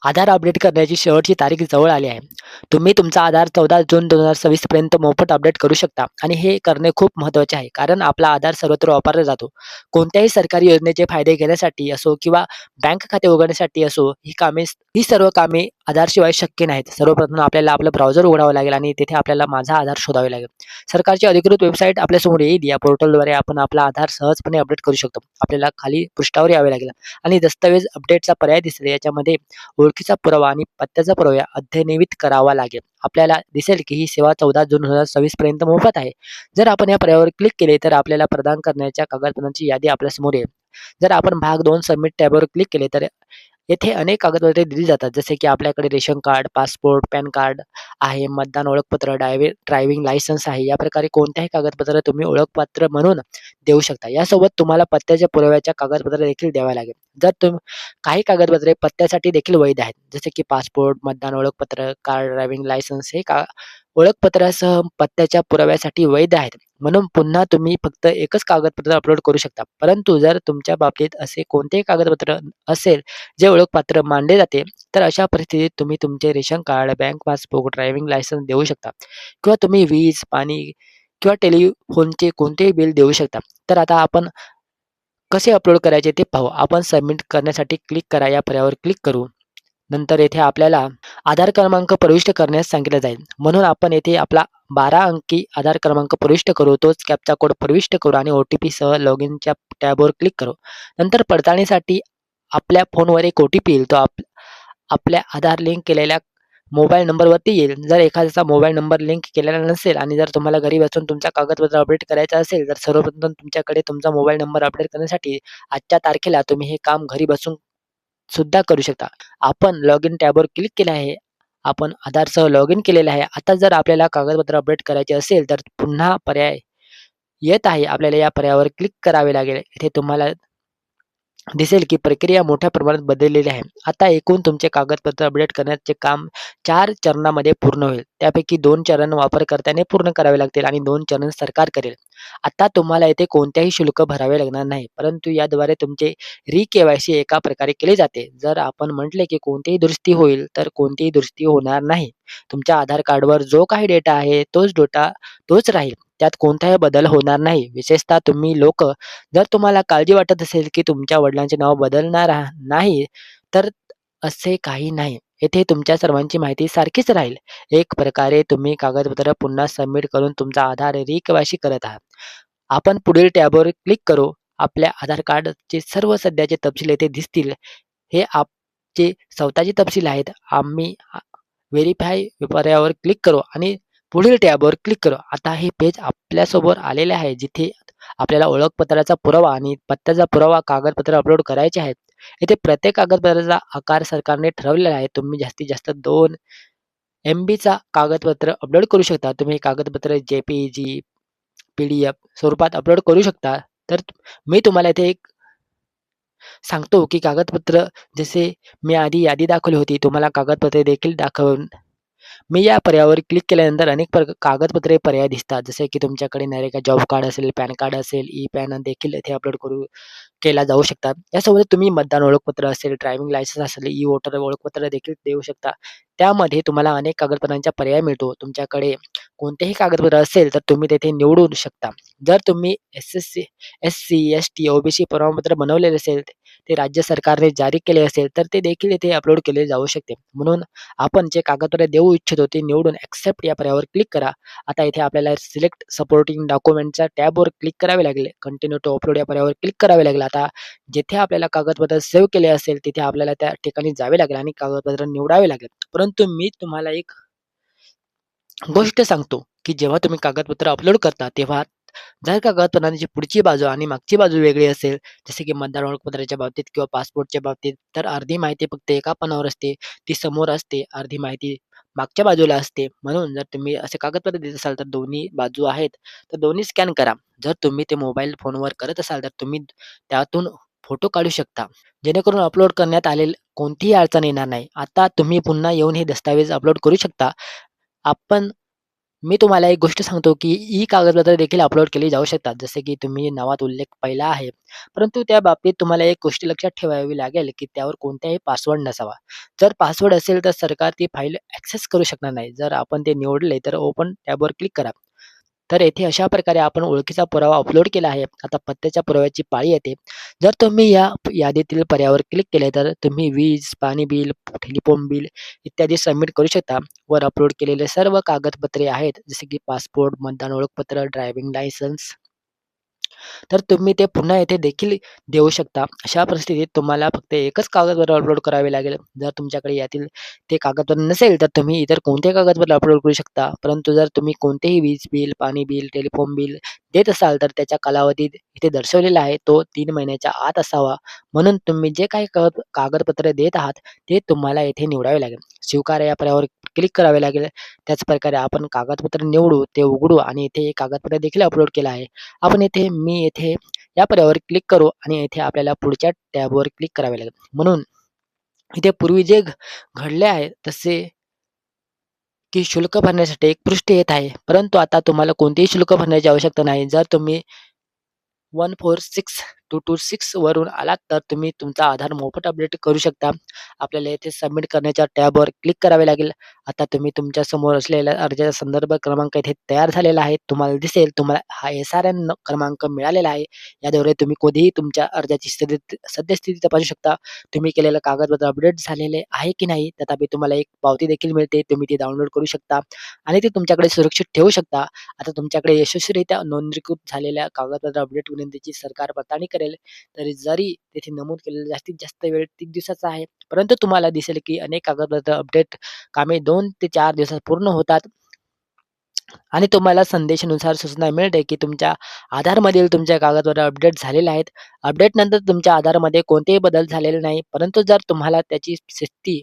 आधार update करण्याची शेवटची तारीख जवळ आली आहे. तुम्ही तुमचा आधार 14 जून 2026 पर्यंत मोफत अपडेट करू शकता आणि हे करणे खूप महत्त्वाचे आहे. कारण आपला आधार सर्वत्र वापरला जातो. कोणत्याही सरकारी योजनेचे फायदे घेण्यासाठी असो किंवा बँक खाते उघडण्यासाठी असो, ही सर्व कामे आधारशिवाय शक्य नाहीत. सर्वप्रथम आपल्याला आपलं ब्राउझर उघडावं लागेल आणि तिथे आपल्याला माझा आधार शोधावे लागेल. सरकारची अधिकृत वेबसाईट आपल्यासमोर येईल. या पोर्टलद्वारे आपण आपला आधार सहजपणे अपडेट करू शकतो. आपल्याला खाली पृष्ठावर यावे लागेल आणि दस्तऐवज अपडेटचा पर्याय दिसेल. याच्यामध्ये ओळखीचा पुरावा आणि पत्त्याचा पुरावा अद्ययावत करावा लागेल. आपल्याला दिसेल की ही सेवा 14 जून 2026 पर्यंत मोफत आहे. जर आपण या पर्यायावर क्लिक केले तर आपल्याला प्रदान करण्याच्या कागदपत्रांची यादी आपल्यासमोर येईल. जर आपण भाग 2 सबमिट टॅबवर क्लिक केले तर येथे अनेक कागदपत्रे दिली जातात. जसे की आपल्याकडे ration card, passport, pan card आहे, मतदान ओळखपत्र, ड्रायव्हिंग लायसन्स आहे. या प्रकारे कोणत्याही कागदपत्र तुम्ही ओळखपत्र म्हणून देऊ शकता. यासोबत तुम्हाला पत्त्याच्या पुराव्याच्या कागदपत्र देखील द्यावे लागेल. काही कागदपत्रे पत्त्यासाठी देखील वैध आहेत. जसे की पासपोर्ट, मतदान ओळखपत्र, कार ड्रायव्हिंग लायसन्स हे ओळखपत्रासह पत्त्याच्या पुराव्यासाठी वैध आहेत. म्हणून पुन्हा तुम्ही फक्त एकच कागदपत्र अपलोड करू शकता. परंतु जर तुमच्या बाबतीत असे कोणतेही कागदपत्र असेल जे ओळखपत्र मानले जाते, तर अशा परिस्थितीत तुम्ही तुमचे ration card, bank passbook, driving licence देऊ शकता किंवा तुम्ही वीज, पाणी किंवा टेलिफोनचे कोणतेही बिल देऊ शकता. तर आता आपण कसे अपलोड करायचे ते पाहू. आपण सबमिट करण्यासाठी क्लिक करा या पर्यायावर क्लिक करू. नंतर येथे आपल्याला आधार क्रमांक प्रविष्ट करण्यास सांगितले जाईल. म्हणून आपण येथे आपला 12 अंकी आधार क्रमांक प्रविष्ट करू. तोच कॅप्चा कोड प्रविष्ट करू आणि ओ-टी-पी सह लॉगिनच्या टॅबवर क्लिक करू. नंतर पडताळणीसाठी आपल्या फोनवर एक ओ-टी-पी येईल. तो आपल्या आधार लिंक केलेल्या मोबाईल नंबरवरती येईल. जर एखाद्याचा मोबाईल नंबर लिंक केलेला नसेल आणि जर तुम्हाला घरी बसून तुमचा कागदपत्र अपडेट करायचा असेल, तर सर्वप्रथम तुमच्याकडे तुमचा मोबाईल नंबर अपडेट करण्यासाठी आजच्या तारखेला तुम्ही हे काम घरी बसून सुद्धा करू शकता. आपण लॉगिन टॅबवर क्लिक केले आहे. आपण आधारसह लॉगिन केलेले आहे. आता जर आपल्याला कागदपत्र अपडेट करायचे असेल, तर पुन्हा पर्याय येत आहे. आपल्याला या पर्यायावर क्लिक करावे लागेल. इथे तुम्हाला दिसेल की प्रक्रिया मोठ्या प्रमाणात बदललेली आहे. आता एकूण तुमचे कागदपत्र अपडेट करण्याचे काम 4 चरणामध्ये पूर्ण होईल. त्यापैकी 2 चरण वापरकर्त्याने पूर्ण करावे लागतील आणि 2 चरण सरकार करेल. आता तुम्हाला येथे कोणत्याही शुल्क भरावे लागणार नाही. परंतु याद्वारे तुमचे री-के-वाय-सी एका प्रकारे केले जाते. जर आपण म्हटले की कोणतीही दुरुस्ती होईल, तर कोणतीही दुरुस्ती होणार नाही. तुमच्या आधार कार्डवर जो काही डेटा आहे, तोच डेटा तोच राहील. त्यात कोणताही बदल होणार नाही. विशेषतः तुम्ही जर तुम्हाला काळजी वाटत असेल की तुमच्या वडिलांचे नाव बदलणार नाही, तर असे काही नाही. येथे तुमच्या सर्वांची माहिती सारखीच राहील. एक प्रकारे तुम्ही कागदपत्र पुन्हा सबमिट करून तुमचा आधार री-के-वाय-सी करत आहात. आपण पुढील टॅबवर क्लिक करू. आपल्या आधार कार्डचे सर्व सध्याचे तपशील येथे दिसतील. हे आपचे स्वतःचे तपशील आहेत. आम्ही व्हेरिफाय पर्यायावर क्लिक करू आणि पुढील टॅबवर क्लिक करू. आता हे पेज आपल्यासमोर आलेले आहे, जिथे आपल्याला ओळखपत्राचा पुरावा आणि पत्त्याचा पुरावा कागदपत्र अपलोड करायचे आहेत. येथे प्रत्येक कागदपत्राचा आकार सरकारने ठरवलेला आहे. तुम्ही जास्तीत जास्त 2 MBचा कागदपत्र अपलोड करू शकता. तुम्ही कागदपत्र JPEG, PDF स्वरूपात अपलोड करू शकता. तर मी तुम्हाला इथे एक सांगतो, की कागदपत्र जसे मी आधी यादी दाखवली होती, तुम्हाला कागदपत्रे देखील दाखवून मी या पर्यायावर क्लिक केल्यानंतर अनेक कागदपत्रे पर्याय दिसतात. जसे की तुमच्याकडे नरेगा जॉब कार्ड असेल, पॅन कार्ड असेल, ई-पॅन देखील इथे अपलोड केला जाऊ शकतात. यासोबत तुम्ही मतदान ओळखपत्र असेल, ड्रायव्हिंग लायसन्स असेल, ई-वोटर ओळखपत्र देखील देऊ शकता. त्यामध्ये तुम्हाला अनेक कागदपत्रांचा पर्याय मिळतो. तुमच्याकडे कोणतेही कागदपत्र असेल, तर तुम्ही तेथे निवडू शकता. जर तुम्ही SC, ST, OBC प्रमाणपत्र बनवलेले असेल, ते राज्य सरकारने जारी केले असेल, तर ते देखील इथे अपलोड केले जाऊ शकते. म्हणून आपण जे कागदपत्र देऊ इच्छितो ते निवडून एक्सेप्ट या पर्यायावर क्लिक करा. आता इथे आपल्याला सिलेक्ट सपोर्टिंग डॉक्युमेंटच्या टॅबवर क्लिक करावे लागेल. कंटिन्यू टू अपलोड या पर्यायावर क्लिक करावे लागेल. आता जिथे आपल्याला कागदपत्र सेव्ह केले असेल, तिथे आपल्याला त्या ठिकाणी जावे लागेल आणि कागदपत्र निवडावे लागेल. परंतु मी तुम्हाला एक गोष्ट सांगतो, की जेव्हा तुम्ही कागदपत्र अपलोड करता, तेव्हा जर का कागदपत्रांची पुढची बाजू आणि मागची बाजू वेगळी असेल, जसे की मतदार ओळखपत्राच्या बाबतीत किंवा पासपोर्टच्या बाबतीत, तर अर्धी माहिती फक्त एका पानावर असते, ती समोर असते, अर्धी माहिती मागच्या बाजूला असते. म्हणून जर तुम्ही असे कागदपत्र देत असाल, तर दोन्ही बाजू आहेत, तर दोन्ही स्कॅन करा. जर तुम्ही ते मोबाईल फोनवर करत असाल, तर तुम्ही त्यातून फोटो काढू शकता, जेणेकरून अपलोड करण्यात आलेली कोणतीही अडचण येणार नाही. आता तुम्ही पुन्हा येऊन हे दस्तावेज अपलोड करू शकता. आपण मी तुम्हाला एक गोष्ट सांगतो, की ई कागदपत्रे देखील अपलोड केली जाऊ शकतात. जसे की तुम्ही नावात उल्लेख पहिला आहे. परंतु त्या बाबतीत तुम्हाला एक गोष्ट लक्षात ठेवावी लागेल, की त्यावर कोणताही पासवर्ड नसावा. जर पासवर्ड असेल तर सरकार ती फाईल ॲक्सेस करू शकणार नाही. जर आपण ते निवडले तर ओपन टॅबवर क्लिक करा. तर येथे अशा प्रकारे आपण ओळखीचा पुरावा अपलोड केला आहे. आता पत्त्याच्या पुराव्याची पाळी येते. जर तुम्ही या यादीतील पर्यायावर क्लिक केले तर तुम्ही वीज, पाणी बिल, टेलिफोन बिल इत्यादी सबमिट करू शकता. वर अपलोड केलेले सर्व कागदपत्रे आहेत, जसे की पासपोर्ट, मतदान ओळखपत्र, ड्रायव्हिंग लायसन्स, तर तुम्ही ते पुन्हा येथे देखील देऊ शकता. अशा परिस्थितीत तुम्हाला फक्त एकच कागदपत्र अपलोड करावे लागेल. जर तुमच्याकडे यातील ते कागदपत्र नसेल, तर तुम्ही इतर कोणतेही कागदपत्र अपलोड करू शकता. परंतु जर तुम्ही कोणतेही वीज बिल, पाणी बिल, टेलिफोन बिल देत असाल, तर त्याच्या कालावधी इथे दर्शवलेला आहे, तो 3 महिन्याच्या आत असावा. म्हणून तुम्ही जे काही कागदपत्रे देत आहात, ते तुम्हाला येथे निवडावे लागेल. स्वीकार या पर्यायावर क्लिक करावे लागेल. त्याच प्रकारे आपण कागदपत्र निवडू, ते उघडू आणि इथे कागदपत्र देखील अपलोड केलं आहे. आपण मी येथे या पर्यायावर क्लिक करू आणि येथे आपल्याला पुढच्या टॅबवर क्लिक करावे लागेल. म्हणून इथे पूर्वी जे घडले आहे तसे की शुल्क भरण्यासाठी एक पृष्ठ येत आहे. परंतु आता तुम्हाला कोणतेही शुल्क भरण्याची आवश्यकता नाही. जर तुम्ही 146226 वरून आलात तर तुम्ही तुमचा आधार मोफत अपडेट करू शकता. आपल्याला येथे सबमिट करण्याच्या टॅबवर क्लिक करावे लागेल. आता तुम्ही तुमच्या समोर असलेल्या अर्जाचा संदर्भ क्रमांक इथे तयार झालेला आहे. तुम्हाला दिसेल तुम्हाला हा SRN क्रमांक मिळालेला आहे. याद्वारे तुम्ही कधीही तुमच्या अर्जाची सद्यस्थिती तपासू शकता. तुम्ही केलेलं कागदपत्र अपडेट झालेले आहे की नाही, तथापि तुम्हाला एक पावती देखील मिळते. तुम्ही ती डाउनलोड करू शकता आणि ती तुमच्याकडे सुरक्षित ठेवू शकता. आता तुमच्याकडे यशस्वीरित्या नोंदणीकृत झालेल्या कागदपत्र अपडेट विनंतीची सरकार पडताळणी करेल. तरी जरी तेथे नमूद केलेला जास्तीत जास्त वेळ 30 दिवसाचा आहे, परंतु तुम्हाला दिसेल की अनेक कागदपत्र अपडेट कामे 2 ते 4 दिवसात पूर्ण होतात. आणि तुम्हाला संदेशानुसार सूचना मिळते, की तुमच्या आधारमधील तुमच्या कागदपत्र अपडेट झालेले आहेत. अपडेटनंतर तुमच्या आधारमध्ये कोणतेही बदल झालेले नाही. परंतु जर तुम्हाला त्याची स्थिती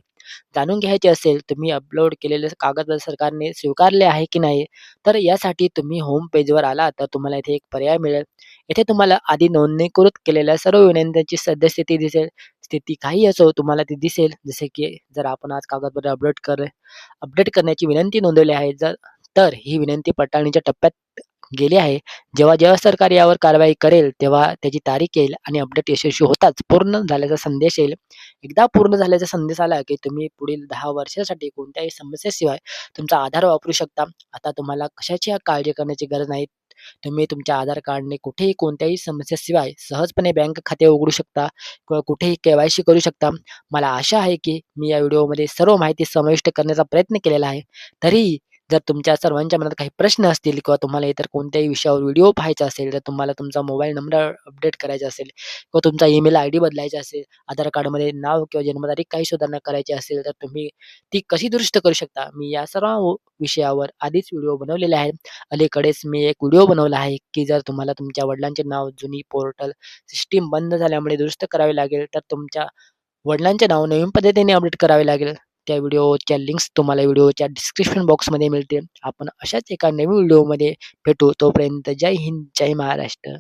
जाणून घ्यायची असेल, तुम्ही अपलोड केलेले कागदपत्र सरकारने स्वीकारले आहे की नाही, तर यासाठी तुम्ही होम पेजवर आलात, तर तुम्हाला इथे एक पर्याय मिळेल. इथे तुम्हाला आधी नोंदणीकृत केलेल्या सर्व विनंत्यांची सद्यस्थिती दिसेल. स्थिती काहीही असो, तुम्हाला ती दिसेल. जसे की जर आपण आज कागदपत्र अपडेट करण्याची विनंती नोंदवली आहे. तर ही विनंती पडताळणीच्या टप्प्यात गेली आहे. जेव्हा सरकार यावर कारवाई करेल, तेव्हा त्याची तारीख येईल आणि अपडेट यशस्वी होताच पूर्ण झाल्याचा संदेश येईल. एकदा पूर्ण झाल्याचा संदेश आला, की तुम्ही पुढील 10 वर्षासाठी कोणत्याही समस्येशिवाय तुमचा आधार वापरू शकता. आता तुम्हाला कशाची काळजी करण्याची गरज नाही. तुम्ही तुमच्या आधार कार्डने कुठेही कोणत्याही समस्येशिवाय सहजपणे बँक खाते उघडू शकता किंवा कुठेही के-वाय-सी करू शकता. मला आशा आहे, की मी या व्हिडिओमध्ये सर्व माहिती समाविष्ट करण्याचा प्रयत्न केलेला आहे. तरीही जर तुमच्या सर्वांच्या मनात काही प्रश्न असतील किंवा तुम्हाला इतर कोणत्याही विषयावर व्हिडिओ पाहायचा असेल, तर तुम्हाला तुमचा मोबाईल नंबर अपडेट करायचा असेल किंवा तुमचा ईमेल आयडी बदलायचा असेल, आधार कार्डमध्ये नाव किंवा जन्मतारीख काही सुधारणा करायची असेल, तर तुम्ही ती कशी दुरुस्त करू शकता, मी या सर्व विषयावर आधीच व्हिडिओ बनवलेले आहेत. अलीकडेच मी एक व्हिडिओ बनवला आहे, की जर तुम्हाला तुमच्या वडिलांचे नाव जुनी पोर्टल सिस्टम बंद झाल्यामुळे दुरुस्त करावे लागेल, तर तुमच्या वडिलांचे नाव नवीन पद्धतीने अपडेट करावे लागेल. त्या व्हिडिओच्या लिंक्स तुम्हाला व्हिडिओच्या डिस्क्रिप्शन बॉक्समध्ये मिळतील. आपण अशाच एका नवीन व्हिडिओमध्ये भेटू. तोपर्यंत जय हिंद, जय महाराष्ट्र.